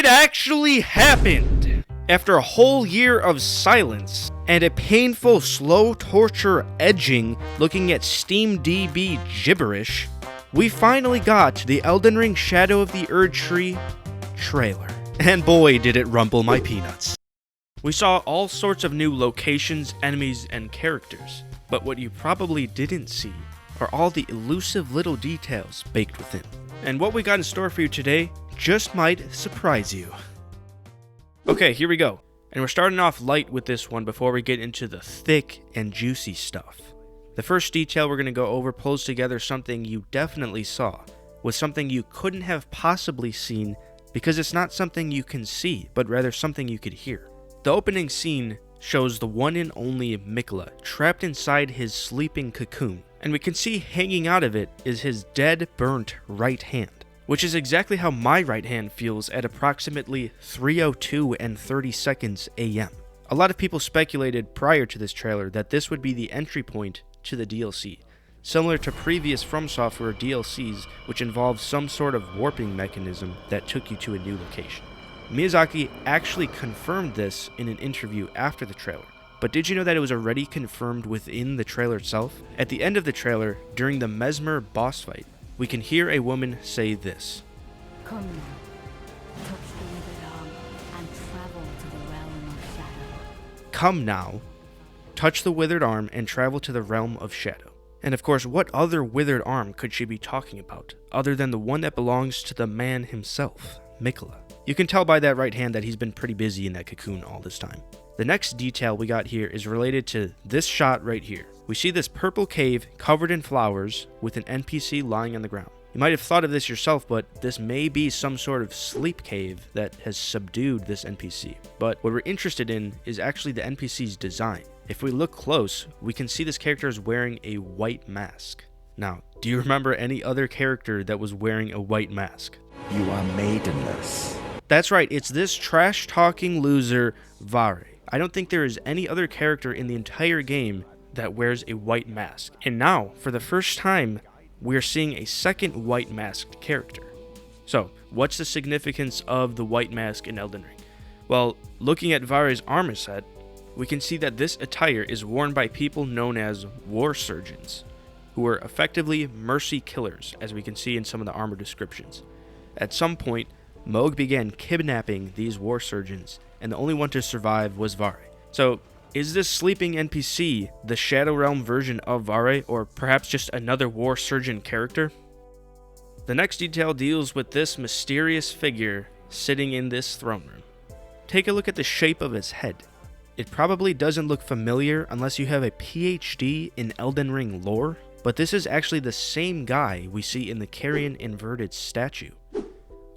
It actually happened! After a whole year of silence and a painful slow torture edging looking at SteamDB gibberish, we finally got to the Elden Ring Shadow of the Erdtree trailer. And boy did it rumble my peanuts. We saw all sorts of new locations, enemies, and characters, but what you probably didn't see are all the elusive little details baked within. And what we got in store for you today just might surprise you. Okay, here we go. And we're starting off light with this one before we get into the thick and juicy stuff. The first detail we're going to go over pulls together something you definitely saw, with something you couldn't have possibly seen because it's not something you can see, but rather something you could hear. The opening scene shows the one and only Miquella trapped inside his sleeping cocoon, and we can see hanging out of it is his dead, burnt right hand, which is exactly how my right hand feels at approximately 3:02 and 30 seconds AM. A lot of people speculated prior to this trailer that this would be the entry point to the DLC, similar to previous FromSoftware DLCs which involved some sort of warping mechanism that took you to a new location. Miyazaki actually confirmed this in an interview after the trailer. But did you know that it was already confirmed within the trailer itself? At the end of the trailer, during the Messmer boss fight, we can hear a woman say this. Come now, touch the withered arm and travel to the realm of shadow. Come now, touch the withered arm and travel to the realm of shadow. And of course, what other withered arm could she be talking about, other than the one that belongs to the man himself, Miquella? You can tell by that right hand that he's been pretty busy in that cocoon all this time. The next detail we got here is related to this shot right here. We see this purple cave covered in flowers with an NPC lying on the ground. You might have thought of this yourself, but this may be some sort of sleep cave that has subdued this NPC. But what we're interested in is actually the NPC's design. If we look close, we can see this character is wearing a white mask. Now, do you remember any other character that was wearing a white mask? You are maidenless. That's right, it's this trash-talking loser, Vare. I don't think there is any other character in the entire game that wears a white mask. And now, for the first time, we're seeing a second white masked character. So, what's the significance of the white mask in Elden Ring? Well, looking at Vare's armor set, we can see that this attire is worn by people known as war surgeons, who are effectively mercy killers, as we can see in some of the armor descriptions. At some point, Mohg began kidnapping these war surgeons, and the only one to survive was Vare. So, is this sleeping NPC the Shadow Realm version of Vare, or perhaps just another war surgeon character? The next detail deals with this mysterious figure sitting in this throne room. Take a look at the shape of his head. It probably doesn't look familiar unless you have a PhD in Elden Ring lore, but this is actually the same guy we see in the Carrion inverted statue.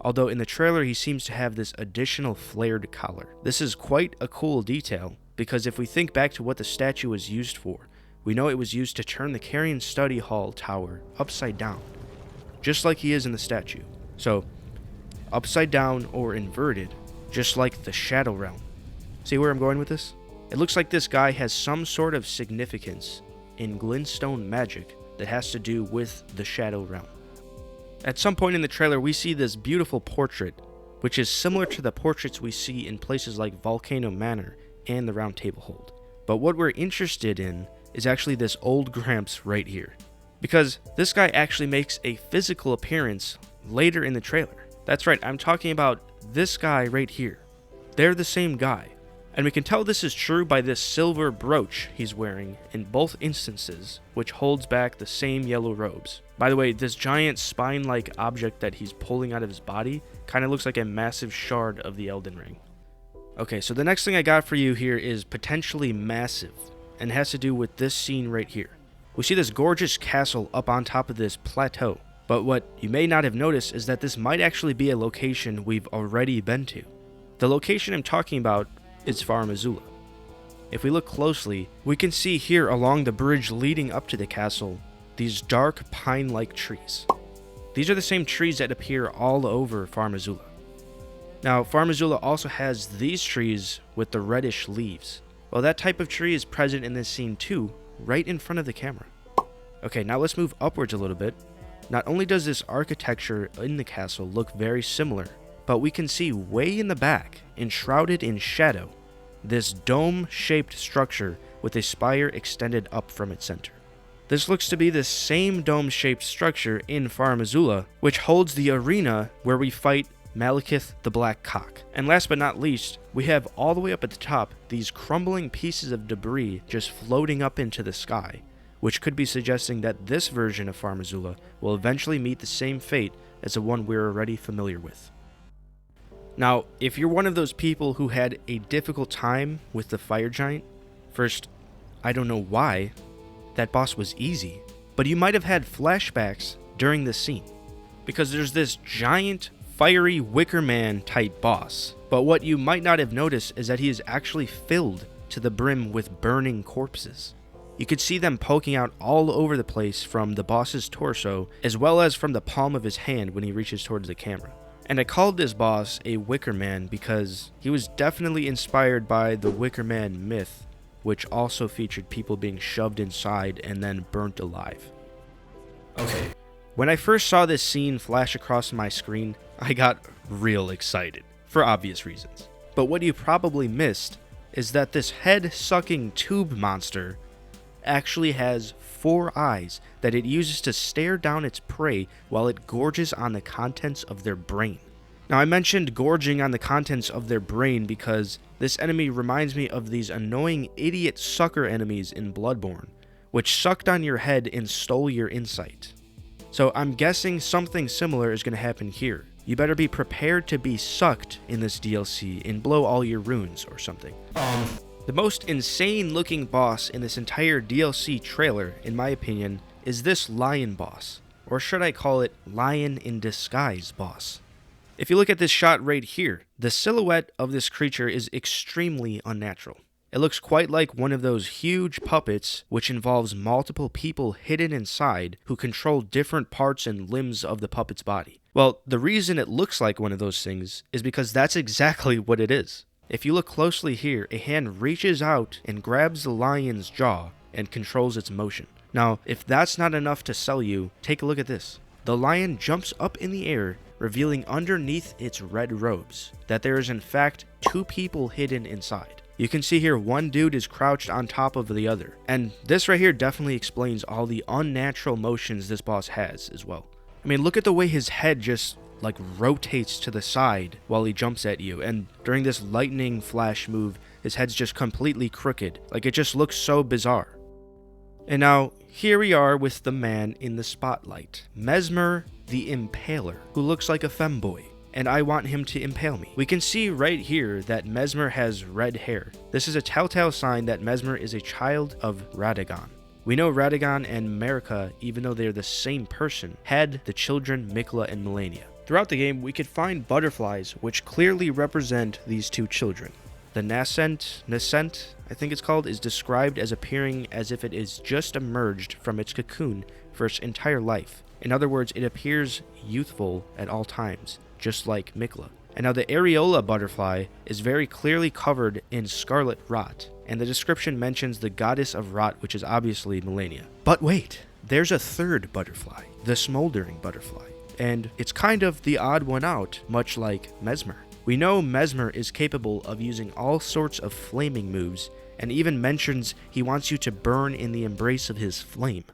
Although in the trailer he seems to have this additional flared collar. This is quite a cool detail, because if we think back to what the statue was used for, we know it was used to turn the Carrion Study Hall tower upside down, just like he is in the statue. So, upside down or inverted, just like the Shadow Realm. See where I'm going with this? It looks like this guy has some sort of significance in glintstone magic that has to do with the Shadow Realm. At some point in the trailer, we see this beautiful portrait, which is similar to the portraits we see in places like Volcano Manor and the Round Table Hold. But what we're interested in is actually this old Gramps right here, because this guy actually makes a physical appearance later in the trailer. That's right, I'm talking about this guy right here. They're the same guy. And we can tell this is true by this silver brooch he's wearing in both instances, which holds back the same yellow robes. By the way, this giant spine-like object that he's pulling out of his body kind of looks like a massive shard of the Elden Ring. Okay, so the next thing I got for you here is potentially massive, and has to do with this scene right here. We see this gorgeous castle up on top of this plateau, but what you may not have noticed is that this might actually be a location we've already been to. The location I'm talking about is Farum Azula. If we look closely, we can see here along the bridge leading up to the castle, these dark pine-like trees. These are the same trees that appear all over Farum Azula. Now, Farum Azula also has these trees with the reddish leaves. Well, that type of tree is present in this scene too, right in front of the camera. Okay, now let's move upwards a little bit. Not only does this architecture in the castle look very similar but we can see way in the back, enshrouded in shadow, this dome-shaped structure with a spire extended up from its center. This looks to be the same dome-shaped structure in Farum Azula, which holds the arena where we fight Malekith the Black Cock. And last but not least, we have all the way up at the top these crumbling pieces of debris just floating up into the sky, which could be suggesting that this version of Farum Azula will eventually meet the same fate as the one we're already familiar with. Now, if you're one of those people who had a difficult time with the fire giant, first, I don't know why. That boss was easy, but you might have had flashbacks during this scene, because there's this giant, fiery Wicker Man type boss, but what you might not have noticed is that he is actually filled to the brim with burning corpses. You could see them poking out all over the place from the boss's torso, as well as from the palm of his hand when he reaches towards the camera. And I called this boss a Wicker Man because he was definitely inspired by the Wicker Man myth, which also featured people being shoved inside and then burnt alive. Okay, when I first saw this scene flash across my screen, I got real excited, for obvious reasons. But what you probably missed is that this head-sucking tube monster actually has 4 eyes that it uses to stare down its prey while it gorges on the contents of their brain. Now, I mentioned gorging on the contents of their brain because this enemy reminds me of these annoying idiot sucker enemies in Bloodborne, which sucked on your head and stole your insight. So I'm guessing something similar is going to happen here. You better be prepared to be sucked in this DLC and blow all your runes or something. The most insane looking boss in this entire DLC trailer, in my opinion, is this lion boss. Or should I call it lion in disguise boss? If you look at this shot right here, the silhouette of this creature is extremely unnatural. It looks quite like one of those huge puppets which involves multiple people hidden inside who control different parts and limbs of the puppet's body. Well, the reason it looks like one of those things is because that's exactly what it is. If you look closely here, a hand reaches out and grabs the lion's jaw and controls its motion. Now, if that's not enough to sell you, take a look at this. The lion jumps up in the air, revealing underneath its red robes that there is in fact 2 people hidden inside. You can see here one dude is crouched on top of the other, and this right here definitely explains all the unnatural motions this boss has as well. I mean, look at the way his head just like rotates to the side while he jumps at you, and during this lightning flash move his head's just completely crooked. Like, it just looks so bizarre. And now here we are with the man in the spotlight, Messmer the Impaler, who looks like a femboy, and I want him to impale me. We can see right here that Messmer has red hair. This is a telltale sign that Messmer is a child of Radagon. We know Radagon and Marika, even though they're the same person, had the children Mikla and Melania. Throughout the game, we could find butterflies which clearly represent these 2 children. The nascent, I think it's called, is described as appearing as if it is just emerged from its cocoon for its entire life. In other words, it appears youthful at all times, just like Mikla. And now the areola butterfly is very clearly covered in scarlet rot, and the description mentions the goddess of rot, which is obviously Melania. But wait, there's a third butterfly, the smoldering butterfly, and it's kind of the odd one out, much like Messmer. We know Messmer is capable of using all sorts of flaming moves, and even mentions he wants you to burn in the embrace of his flame.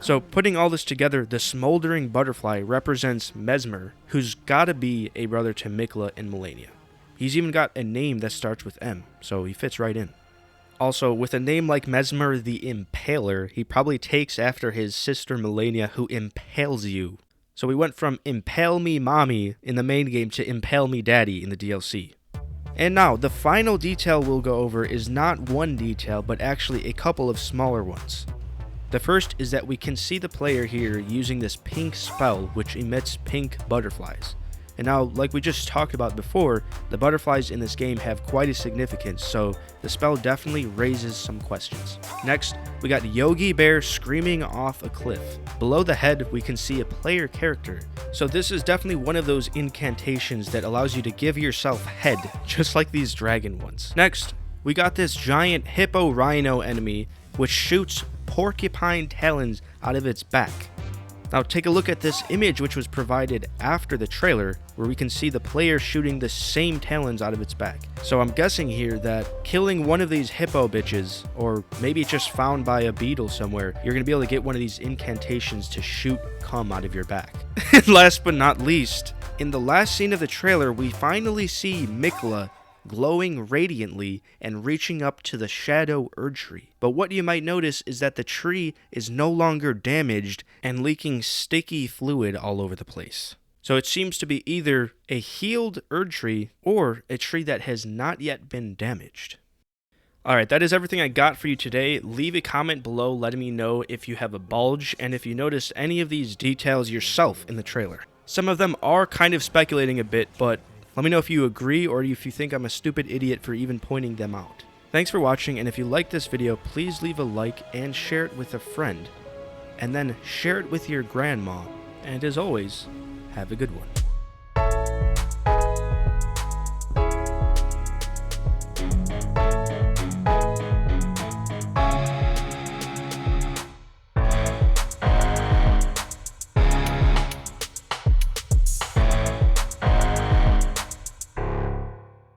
So putting all this together, the smoldering butterfly represents Messmer, who's gotta be a brother to Mikla and Melania. He's even got a name that starts with M, so he fits right in. Also, with a name like Messmer the Impaler, he probably takes after his sister Melania, who impales you. So we went from Impale Me Mommy in the main game to Impale Me Daddy in the DLC. And now, the final detail we'll go over is not one detail, but actually a couple of smaller ones. The first is that we can see the player here using this pink spell which emits pink butterflies. And now, like we just talked about before, the butterflies in this game have quite a significance, so the spell definitely raises some questions. Next, we got Yogi Bear screaming off a cliff. Below the head, we can see a player character. So this is definitely one of those incantations that allows you to give yourself head, just like these dragon ones. Next, we got this giant hippo rhino enemy which shoots porcupine talons out of its back. Now take a look at this image which was provided after the trailer, where we can see the player shooting the same talons out of its back. So I'm guessing here that killing one of these hippo bitches, or maybe it's just found by a beetle somewhere, you're going to be able to get one of these incantations to shoot cum out of your back. And last but not least, in the last scene of the trailer, we finally see Mikla glowing radiantly and reaching up to the Shadow Erdtree. But what you might notice is that the tree is no longer damaged and leaking sticky fluid all over the place. So it seems to be either a healed Erdtree or a tree that has not yet been damaged. Alright, that is everything I got for you today. Leave a comment below letting me know if you have a bulge and if you noticed any of these details yourself in the trailer. Some of them are kind of speculating a bit, but let me know if you agree or if you think I'm a stupid idiot for even pointing them out. Thanks for watching, and if you liked this video, please leave a like and share it with a friend. And then share it with your grandma. And as always, have a good one.